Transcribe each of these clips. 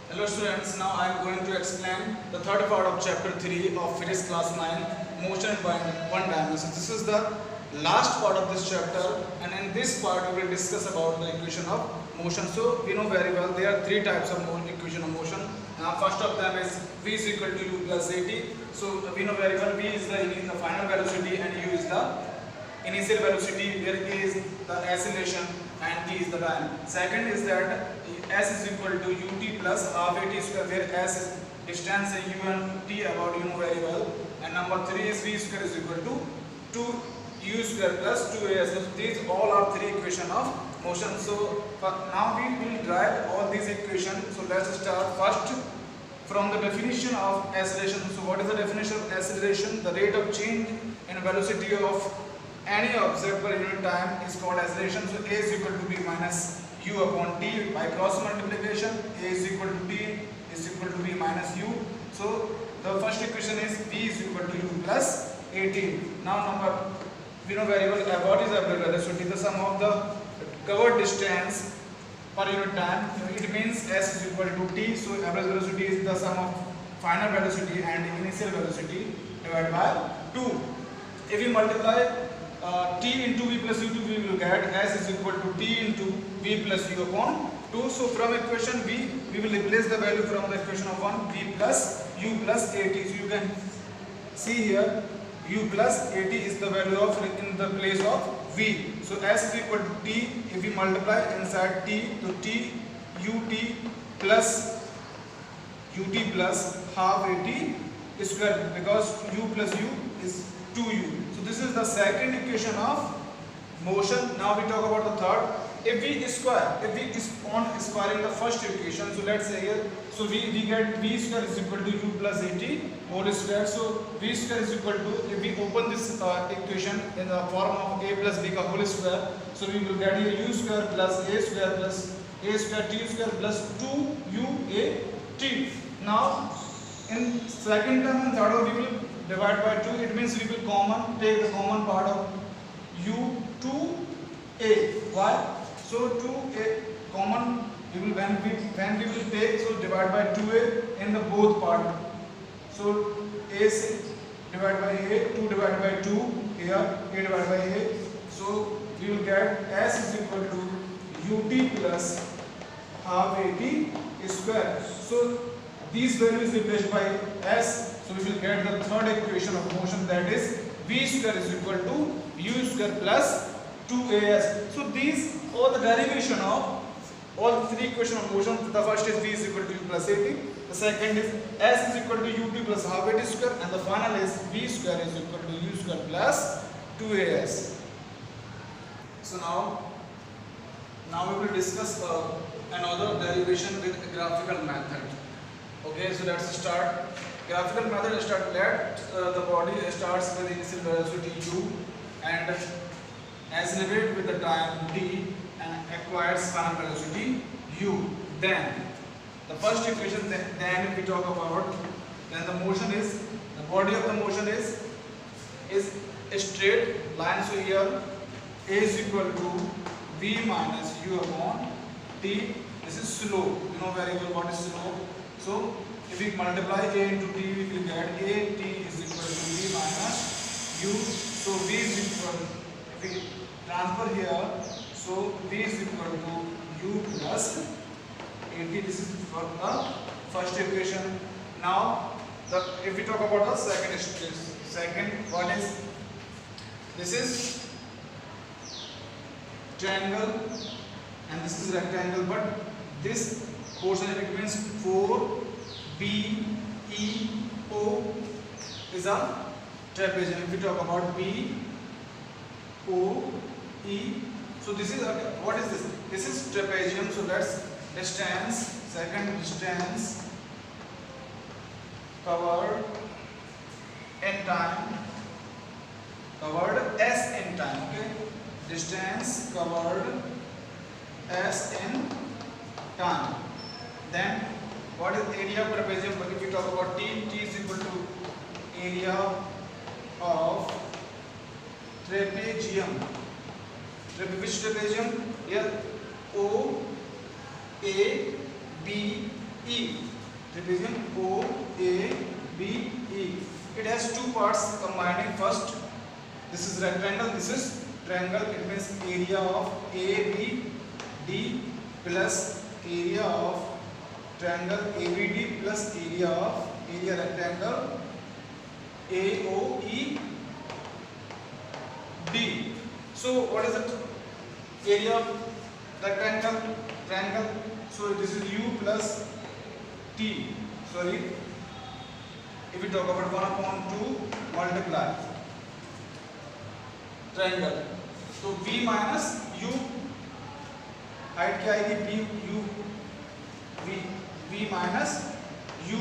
Hello students, now I am going to explain the third part of chapter 3 of physics class 9, motion in one dimension. This is the last part of this chapter, and in this part we will discuss about the equation of motion. So we know very well there are three types of equation of motion. First of them is v is equal to u plus at. So we know very well v is the final velocity and u is the initial velocity, where a is the acceleration and t is the time. Second is that s is equal to ut plus half at square, where s is distance and u and t about you know very well. And number 3 is v square is equal to 2u square plus 2as. So these all are three equations of motion. So now we will derive all these equations. So let's start first from the definition of acceleration. So what is the definition of acceleration? The rate of change in velocity of any object per unit time is called acceleration. So a is equal to b minus u upon t by cross multiplication. A is equal to t is equal to b minus u. So the first equation is v is equal to u plus at. Now we know very well what is average velocity, the sum of the covered distance per unit time. It means s is equal to t. So average velocity is the sum of final velocity and initial velocity divided by 2. If we multiply t into v plus u2, we will get s is equal to t into v plus u upon 2. So from equation v, we will replace the value from the equation of 1, v plus u plus at. So you can see here u plus at is the value of in the place of v. So s is equal to t. If we multiply inside t, to t ut plus half at square, because u plus u is 2u. So this is the second equation of motion. Now we talk about the third. If we on squaring the first equation, so let's say here, so we get v square is equal to u plus at whole square. So v square is equal to, if we open this equation in the form of a plus b ka whole square, so we will get here u square plus a square t square plus 2u a t. Now in second term and third one we will divide by 2. It means we will take the common part of u to a. Why? So 2a common we will when we will take, so divide by 2a in the both part. So a divided by a, 2 divided by 2 here, a divided by a. So we will get s is equal to ut plus half at square. So these values replaced by s. So we will get the third equation of motion, that is v square is equal to u square plus 2as. So these all the derivation of all the three equations of motion. The first is v is equal to u plus at. The second is s is equal to ut plus half at square, and the final is v square is equal to u square plus 2as. So now we will discuss another derivation with graphical method. Okay, so let's start. Graphical method start. Let the body starts with initial velocity u and accelerates with the time t and acquires final velocity u. Then the first equation, then we talk about, then the motion is, the body of the motion is a straight line. So here a is equal to v minus u upon t. This is slow. You know very well what is slow. So if we multiply a into t, we will get a t is equal to v minus u. So v is equal, if we transfer here, so v is equal to u plus at. This is for the first equation. Now if we talk about the second, what is, this is triangle and this is rectangle, but this portion, it means 4 B E O is a trapezium. If we talk about B O E, so this is what is this? This is trapezium. So let's distance, second distance covered in time, covered s in time. Okay, distance covered s in time. Then what is area of trapezium? But if we talk about t is equal to area of trapezium. Which trapezium? Here O A B E. Trapezium O A B E. It has two parts combining. First, this is rectangle, this is triangle. It means area of ABD plus area of triangle ABD plus area rectangle AOED. So what is it? Area of rectangle, triangle. So this is U plus T. Sorry, if we talk about 1/2 multiply triangle, तो V minus U, height क्या आएगी? B U V minus U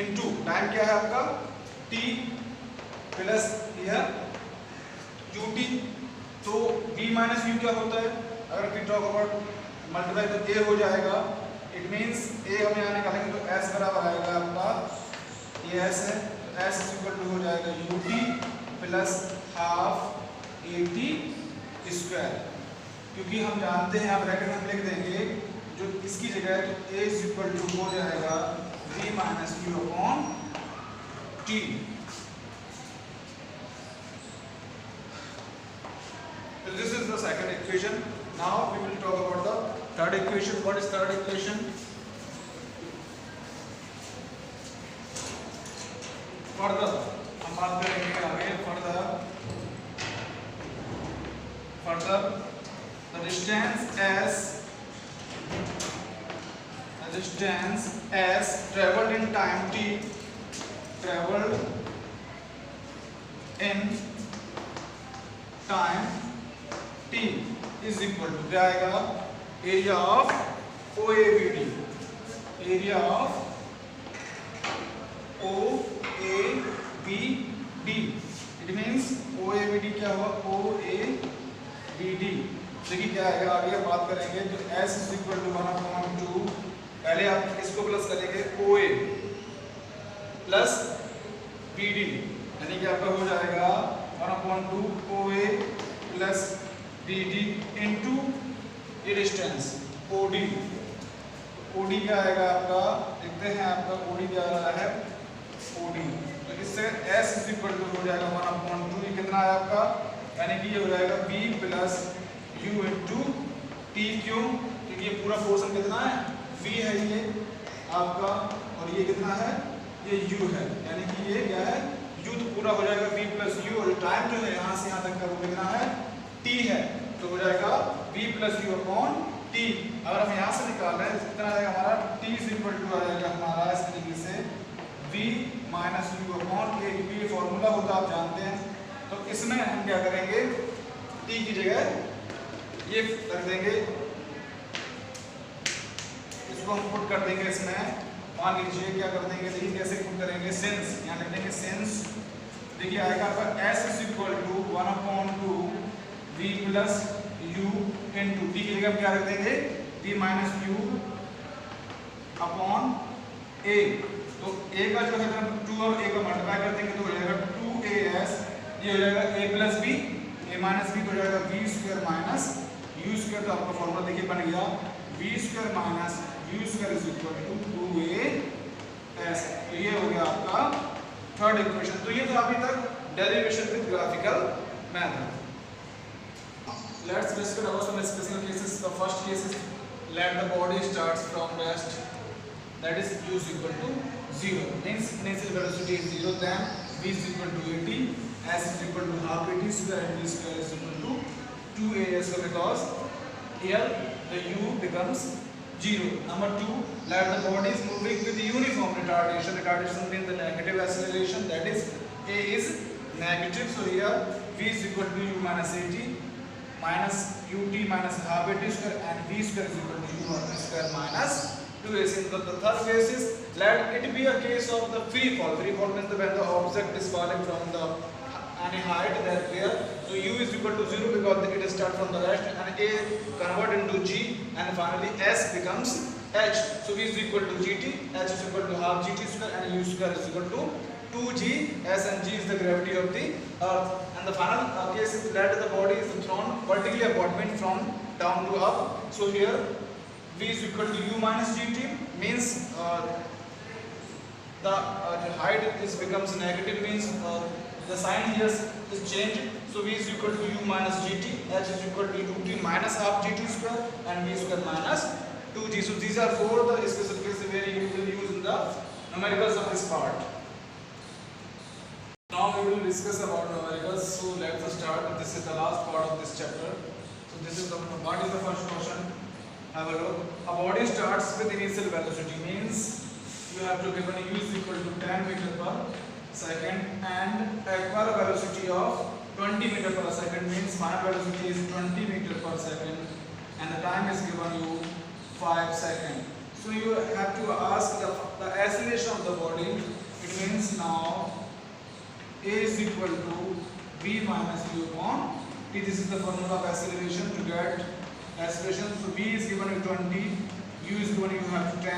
into time क्या है आपका? T plus यह UT. तो V minus U क्या होता है? अगर we talk about मल्टीप्लाई तो A हो जाएगा. इट मीन्स A हम यहाँ निकालेंगे तो S बराबर आएगा आपका, ये S है तो S इक्वल टू हो जाएगा UT plus half AT square. क्योंकि हम जानते हैं, आप ब्रैकेट में लिख देंगे जो इसकी जगह है, तो A इक्वल टू हो जाएगा V minus U upon T. So this is the second equation. Now we will talk about the third equation. What is third equation? Further, हम बात करेंगे आगे. Further, the distance as traveled in time t, traveled in time t is equal to क्या आएगा? Area of OABD. Area of OABD. It means OABD क्या हुआ? OABD. देखिए क्या आएगा, आगे हम बात करेंगे. तो S इज इक्वल टू 1/2. पहले आप इसको प्लस करेंगे OA प्लस BD, यानी कि आपका हो जाएगा 1/2 OA प्लस BD इंटू ये डिस्टेंस OD. OD क्या आएगा आपका? देखते हैं आपका OD क्या आ रहा है. OD तो इससे S इज इक्वल टू हो जाएगा 1/2. ये कितना है आपका? यानी कि ये हो जाएगा B plus U into T. क्यों? क्योंकि ये पूरा पोर्शन कितना है? V है ये आपका, और ये कितना है? ये U है. यानी कि ये क्या है? U. तो पूरा हो जाएगा V प्लस U, और टाइम जो है यहाँ से यहाँ तक का वो कितना है? T है. तो हो जाएगा V plus U upon T. अगर हम यहाँ से निकाल रहे हैं कितना आएगा हमारा? T इज इक्वल टू आ जाएगा हमारा इस तरीके से V minus U upon A. क्योंकि ये फॉर्मूला होता है, आप जानते हैं. तो इसमें हम क्या करेंगे? T की जगह ये रख देंगे, इसको हम पुट कर देंगे इसमें. मान लीजिए क्या कर देंगे, देखिए कैसे पुट करेंगे. सिंस यहाँ लिख देंगे सिंस. देखिए आएगा आपका S is equal to 1/2 V plus U into T की जगह हम क्या रख देंगे? V minus U upon A. तो A का जो है 2 और A का मल्टीप्लाई कर देंगे तो हो जाएगा 2AS. ये हो जाएगा A plus B, A minus B तो हो जाएगा V square minus U square. तो आपका फॉर्मूला देखिए बन गया V square minus U square is equal to 2AS. तो ये हो गया आपका थर्ड इक्वेशन. तो ये तो अभी तक derivation with graphical method. Let's discuss about some special cases. The first case is let the body starts from rest, that is U is equal to 0. Means initial velocity is 0, then V is equal to 80, S is equal to half AT square, and V square is equal to 2AS. So because here the U becomes 0. Number 2, let the body is moving with uniform retardation. Retardation means the negative acceleration, that is A is negative. So here V is equal to U minus AT minus UT minus half AT square, and V square is equal to U square minus 2AC. The third case is let it be a case of the free fall. Free fall means when the object is falling from the any height that where. So U is equal to 0 because it starts from the rest, and A convert into G, and finally S becomes H. So V is equal to GT, H is equal to half GT square, and U square is equal to 2G. S and G is the gravity of the earth. And the final case is that the body is thrown vertically upward, means from down to up. So here V is equal to U minus GT, means the height is becomes negative, means the sign here is changed. So v is equal to u minus gt, h is equal to ut minus half gt square, and v square minus 2g. So these are four the special cases where you will use in the numericals of this part. Now we will discuss about numericals. So let's start. This is the last part of this chapter. So this is the what is the first question? Have a look. A body starts with initial velocity, means you have to given u is equal to 10 meter per second and acquire a velocity of 20 meter per second, means final velocity is 20 meter per second and the time is given you 5 seconds. So you have to ask the acceleration of the body. It means now a is equal to v minus u upon t. This is the formula of acceleration to get acceleration. So v is given you 20, u is given you have 10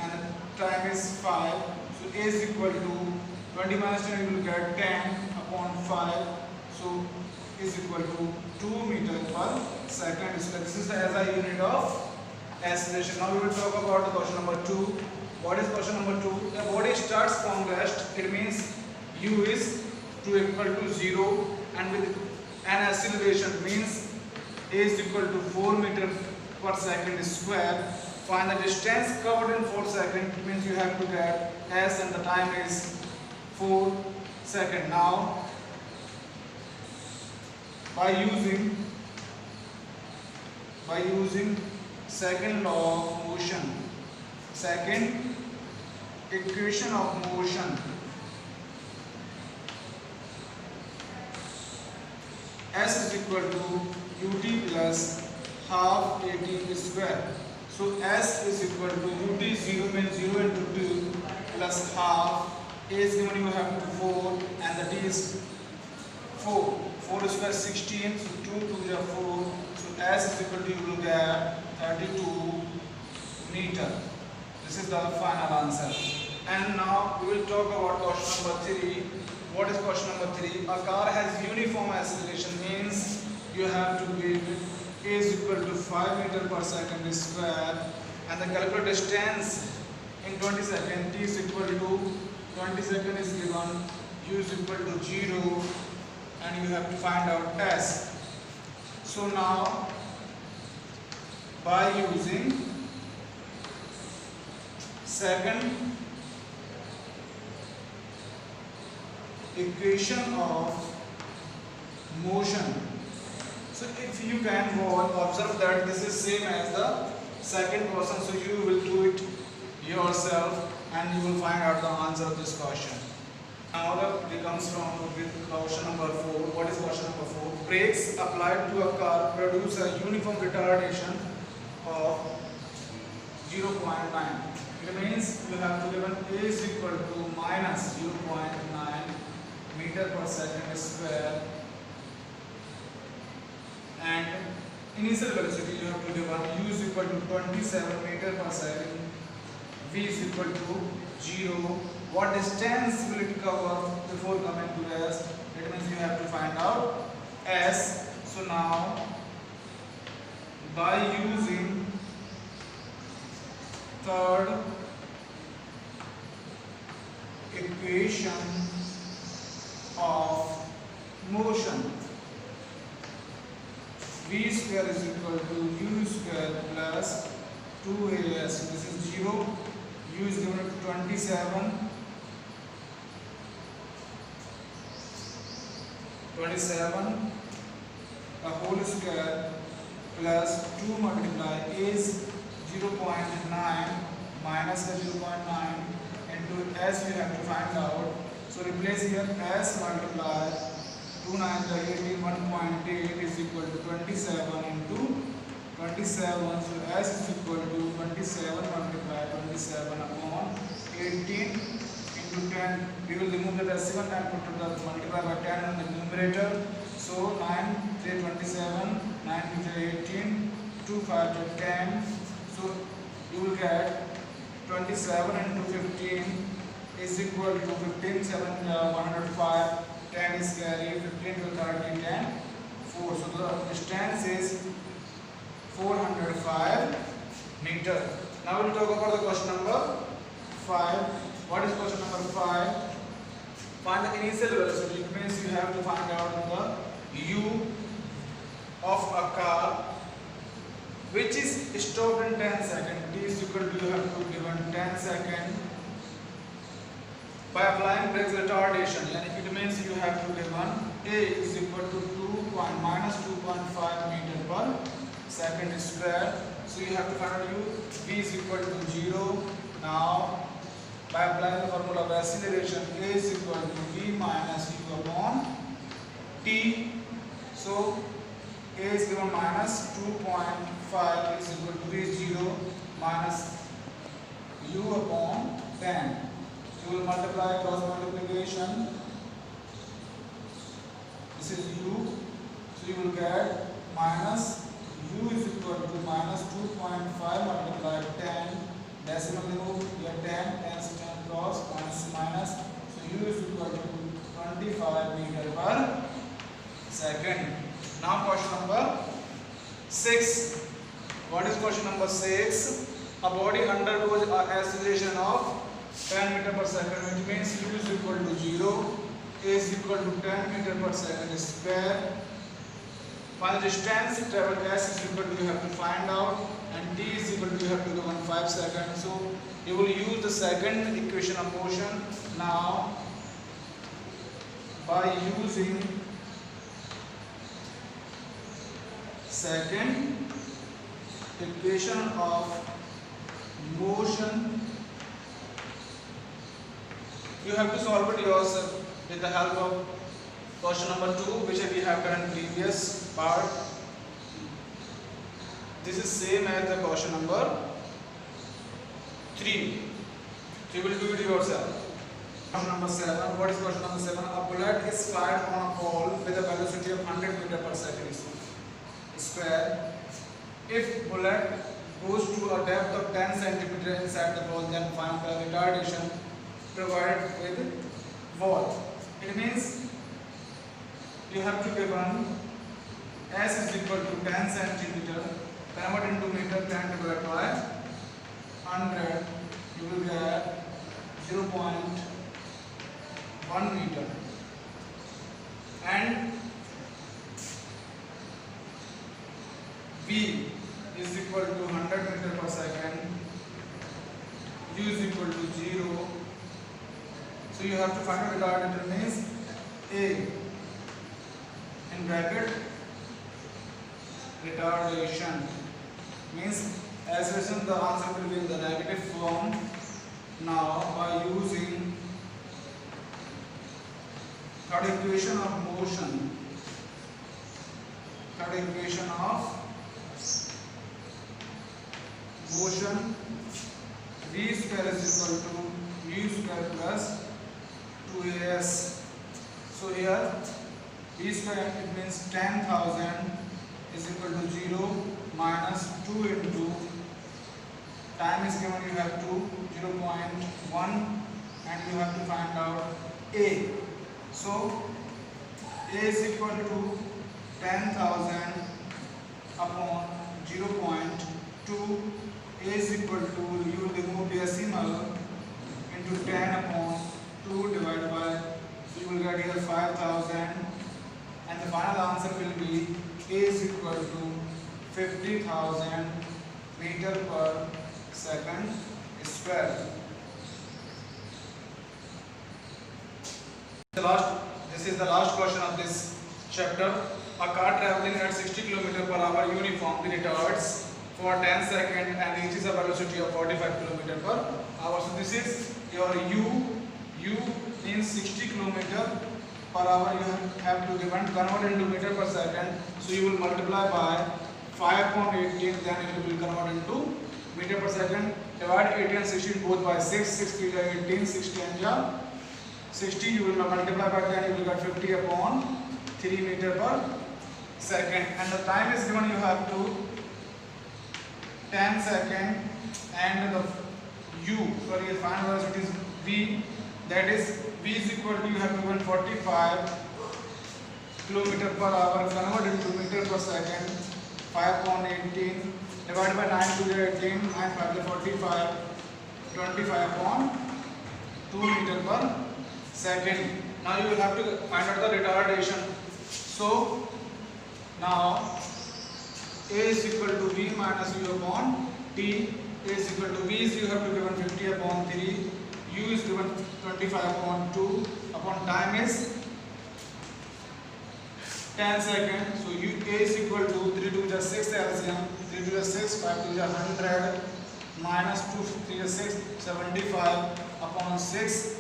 and the time is 5. So a is equal to 20 minus 10, you will get 10 upon 5. So is equal to 2 meter per second. So this is the SI unit of acceleration. Now we will talk about the question number 2. What is question number 2? A body starts from rest. It means u is equal to 0 and with an acceleration, means a is equal to 4 meter per second square. Find the distance covered in 4 seconds. It means you have to get s and the time is 4 seconds. Now by using second law of motion, second equation of motion, s is equal to ut plus half at square. So s is equal to ut 0 means 0 into 2 plus half. A is given you have to 4 and the t is 4. 4 square 16, so 2 to the 4. So s is equal to, you will get 32 meter. This is the final answer. And now we will talk about question number 3. What is question number 3? A car has uniform acceleration, means you have to give a is equal to 5 meter per second square and the calculate distance in 20 seconds. T is equal to 20 seconds is given, u is equal to 0 and you have to find out s. So now by using second equation of motion, so if you can observe that this is same as the second question, so you will do it yourself and you will find out the answer of this question. Now it comes from with question number 4. What is question number 4? Brakes applied to a car produce a uniform retardation of 0.9. It means you have to given a is equal to minus 0.9 meter per second square and initial velocity you have to given u is equal to 27 meter per second, v is equal to 0. What distance will it cover before coming to s? That means you have to find out s. So now by using third equation of motion, v square is equal to u square plus 2as. So this is 0. U is given to 27 a whole square plus 2 multiply is 0.9 minus the 0.9 into s we have to find out. So replace here s multiply 2 9 18 1.8 is equal to 27 into 27. So s is equal to 27 multiply 27 upon 18 into 10. We will remove the decimal and put the multiply by 10 on the numerator. So 9 3 27, 9 3 18, 2 5 10. So you will get 27 into 15 is equal to 15 7 105. 10 is carry, 15 to 30 10 4. So the distance is 405 meter. Now we'll talk about the question number 5. What is question number 5? Find the initial velocity. It means you have to find out the u of a car which is stopped in 10 seconds. T is equal to, you have to given 10 seconds by applying brakes retardation. It means you have to given a is equal to minus 2.5 meter per second square. So you have to find out u. V is equal to 0. Now by applying the formula of acceleration, a is equal to v minus u upon t. So a is given minus 2.5 is equal to v0 minus u upon 10. You will multiply cross multiplication. This is u. So you will get minus u is equal to minus 2.5 multiplied 10. Decimal remove here 10 10 cross minus. So u is equal to 25 meter per second. Now question number 6. What is question number 6? A body undergoes an acceleration of 10 meter per second, which means u is equal to 0, a is equal to 10 meter per second square. Find the distance traveled s is equal to, you have to find out, and t is equal to, you have to given 5 seconds. So you will use the second equation of motion. Now by using second equation of motion, you have to solve it yourself with the help of question number 2, which we have done in previous part. This is same as the question number 3. So you will do it yourself. Question number 7. What is question number 7? A bullet is fired on a ball with a velocity of 100 meter per second square. If bullet goes to a depth of 10 centimeter inside the ball, then find the retardation provided with ball. It means you have to given s is equal to 10 centimeter, convert into meter, 10 divided by 100, you will get 0.1 meter, and v is equal to 100 meter per second, u is equal to 0. So you have to find out retardation. Means a in bracket retardation means acceleration, the answer will be in the negative form. Now by using third equation of motion, v square is equal to u square plus 2as. So here v square, it means 10,000 is equal to 0 minus 2 into time is given, you have to 0.1, and you have to find out a. So a is equal to 10,000 upon 0.2. A is equal to, you will remove decimal, into 10 upon 2 divided by, so you will get here 5,000, and the final answer will be a is equal to 50,000 meter per second square. This is the last question of this chapter. A car traveling at 60 km per hour uniformly retards for 10 seconds and reaches a velocity of 45 km per hour. So this is your u. U means 60 km per hour. You have to convert into meter per second. So you will multiply by 5.18, then it will convert into meter per second. Divide 18 and 16 both by 6. 6 3 18, 60 and 60. You will multiply by 10. You will get 50 upon 3 meter per second. And the time is given, you have to 10 seconds, and the final velocity is v. That is v is equal to, you have given 45 km per hour, convert into meter per second, 5.18 divided by 9 to get 18, 9 5 is 45, 25 upon 2 meter per second. Now you will have to find out the retardation. So now A is equal to V minus U upon T. A is equal to V is you have to given 50 upon 3, U is given 25 upon 2, upon time is 10 seconds. So A is equal to 3 to the 6 LCM, 3 to the 6, 5 to the 100, minus 2, 3 to 6, 75 upon 6,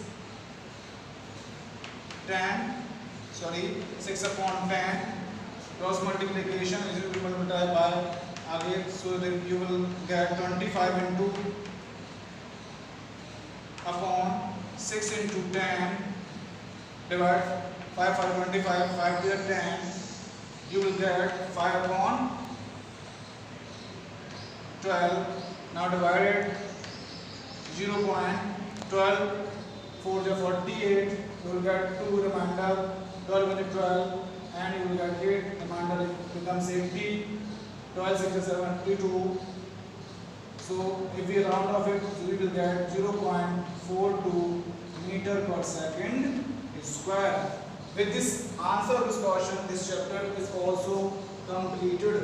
6 upon 10, cross multiplication is equal to multiply by again, so that you will get 25 into upon 6 into 10 divide 5 5 25 5 to the 10, you will get 5 upon 12. Now divided 0.12 4 to 48, you will get 2 remainder, 12 into 12, and you will get 8 remainder becomes 80, 12 6 is 72. So if we round off it, so we will get 0.42 meter per second square. With this answer of this question, this chapter is also completed.